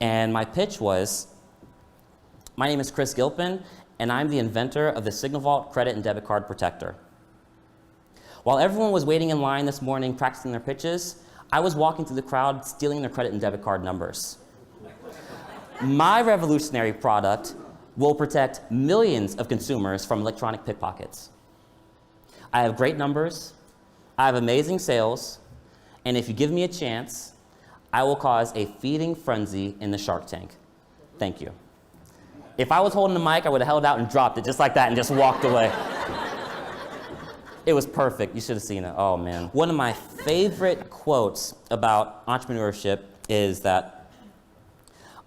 And my pitch was, my name is Chris Gilpin, and I'm the inventor of the SignalVault credit and debit card protector. While everyone was waiting in line this morning practicing their pitches, I was walking through the crowd stealing their credit and debit card numbers. My revolutionary product will protect millions of consumers from electronic pickpockets. I have great numbers, I have amazing sales, and if you give me a chance, I will cause a feeding frenzy in the Shark Tank. Thank you. If I was holding the mic, I would have held out and dropped it just like that and just walked away. It was perfect. You should have seen it. Oh, man. One of my favorite quotes about entrepreneurship is that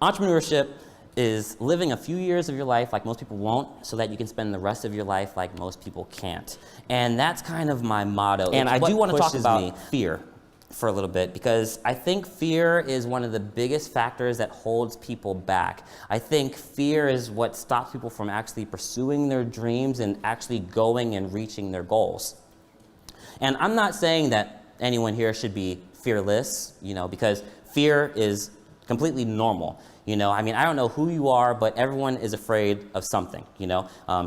entrepreneurship is living a few years of your life like most people won't, so that you can spend the rest of your life like most people can't. And that's kind of my motto. And I do want to talk about fear for a little bit, because I think fear is one of the biggest factors that holds people back. I think fear is what stops people from actually pursuing their dreams and actually going and reaching their goals. And I'm not saying that anyone here should be fearless, because fear is completely normal. I mean, I don't know who you are, but everyone is afraid of something,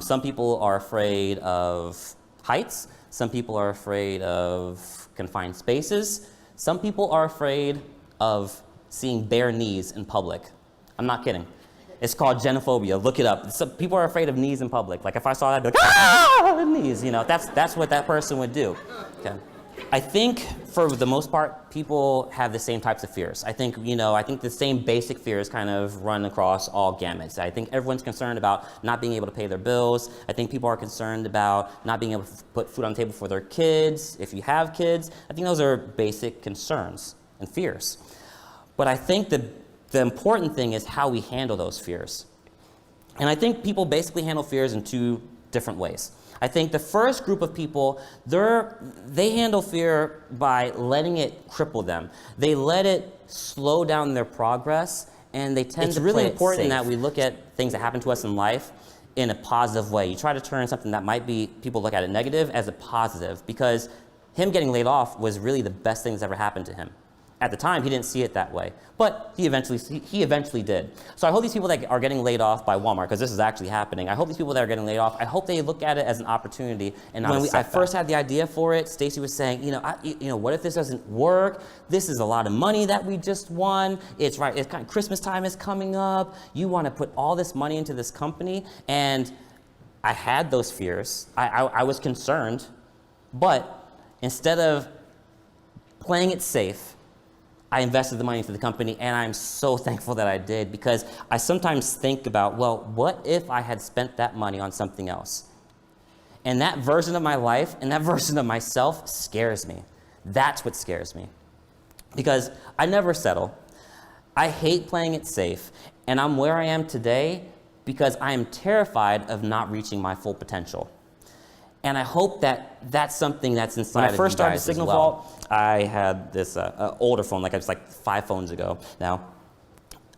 Some people are afraid of heights. Some people are afraid of confined spaces. Some people are afraid of seeing bare knees in public. I'm not kidding. It's called genophobia. Look it up. Some people are afraid of knees in public. Like if I saw that, I'd be like, ah, knees. That's what that person would do. Okay. I think for the most part, people have the same types of fears. I think the same basic fears kind of run across all gamuts. I think everyone's concerned about not being able to pay their bills. I think people are concerned about not being able to put food on the table for their kids. If you have kids, I think those are basic concerns and fears. But I think the important thing is how we handle those fears. And I think people basically handle fears in two different ways. I think the first group of people, they handle fear by letting it cripple them. They let it slow down their progress, and they tend to play it safe. It's really important that we look at things that happen to us in life in a positive way. You try to turn something that might be, people look at it negative, as a positive, because him getting laid off was really the best thing that's ever happened to him. At the time, he didn't see it that way, but he eventually did. So I hope these people that are getting laid off by Walmart, because this is actually happening, I hope these people that are getting laid off, I hope they look at it as an opportunity and not a setback. When I first had the idea for it, Stacy was saying, what if this doesn't work? This is a lot of money that we just won. It's right. It's kind of Christmas time is coming up. You want to put all this money into this company, and I had those fears. I was concerned, but instead of playing it safe, I invested the money into the company, and I'm so thankful that I did, because I sometimes think about, well, what if I had spent that money on something else? And that version of my life and that version of myself scares me. That's what scares me, because I never settle. I hate playing it safe, and I'm where I am today because I am terrified of not reaching my full potential. And I hope that that's something that's inside of you guys. When I first started SignalVault, I had this older phone, it was like 5 phones ago now.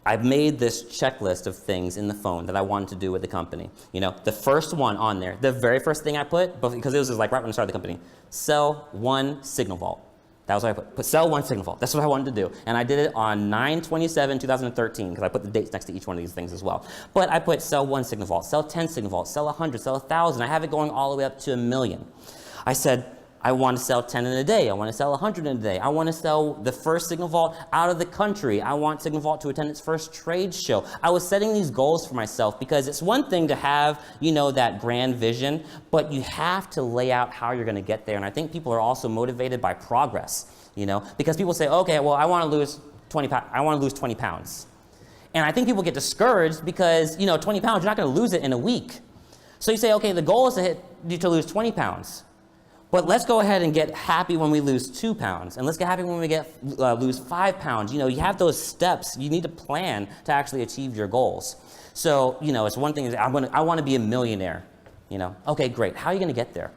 I've made this checklist of things in the phone that I wanted to do with the company. The first one on there, the very first thing I put, because it was like right when I started the company, sell one SignalVault. That was what I put sell one SignalVault. That's what I wanted to do. And I did it on 9/27/2013, because I put the dates next to each one of these things as well. But I put sell one SignalVault, sell 10 SignalVaults, sell 100, sell 1,000. I have it going all the way up to 1 million. I said, I want to sell 10 in a day. I want to sell 100 in a day. I want to sell the first SignalVault out of the country. I want SignalVault to attend its first trade show. I was setting these goals for myself, because it's one thing to have, that grand vision, but you have to lay out how you're going to get there. And I think people are also motivated by progress, because people say, okay, well, I want to lose 20 pounds. And I think people get discouraged because, 20 pounds, you're not going to lose it in a week. So you say, okay, the goal is to lose 20 pounds. But let's go ahead and get happy when we lose 2 pounds, and let's get happy when we lose 5 pounds. You have those steps. You need to plan to actually achieve your goals. So, it's one thing. I want to be a millionaire. Okay, great. How are you going to get there?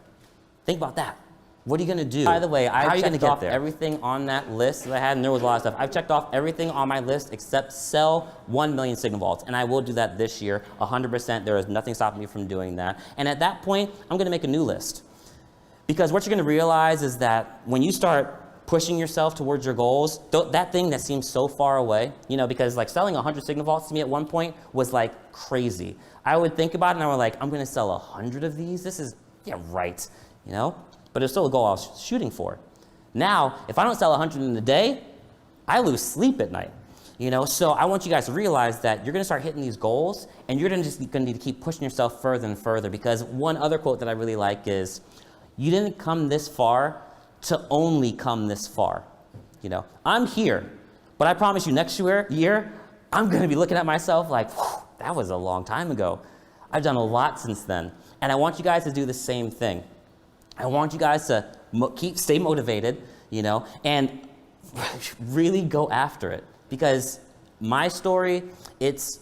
Think about that. What are you going to do? By the way, I checked off everything on that list that I had, and there was a lot of stuff. I've checked off everything on my list except sell 1 million SignalVaults, and I will do that this year, 100%. There is nothing stopping me from doing that. And at that point, I'm going to make a new list. Because what you're going to realize is that when you start pushing yourself towards your goals, that thing that seems so far away, you know, because like selling 100 Signal Vaults to me at one point was like crazy. I would think about it and I was like, I'm gonna sell 100 of these? This is, yeah, right, you know? But it's still a goal I was shooting for. Now, if I don't sell 100 in a day, I lose sleep at night. You know, so I want you guys to realize that you're gonna start hitting these goals and you're gonna need to keep pushing yourself further and further, because one other quote that I really like is, you didn't come this far to only come this far. You know, I'm here, but I promise you next year, I'm gonna be looking at myself like, that was a long time ago. I've done a lot since then. And I want you guys to do the same thing. I want you guys to stay motivated, you know, and really go after it. Because my story, it's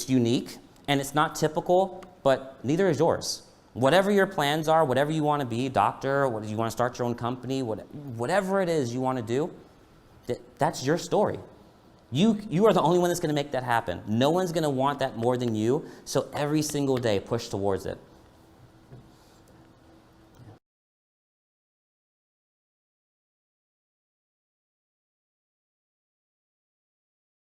unique and it's not typical, but neither is yours. Whatever your plans are, whatever you want to be, doctor, what you want to start your own company, whatever it is you want to do, that's your story. You are the only one that's going to make that happen. No one's going to want that more than you. So every single day, push towards it.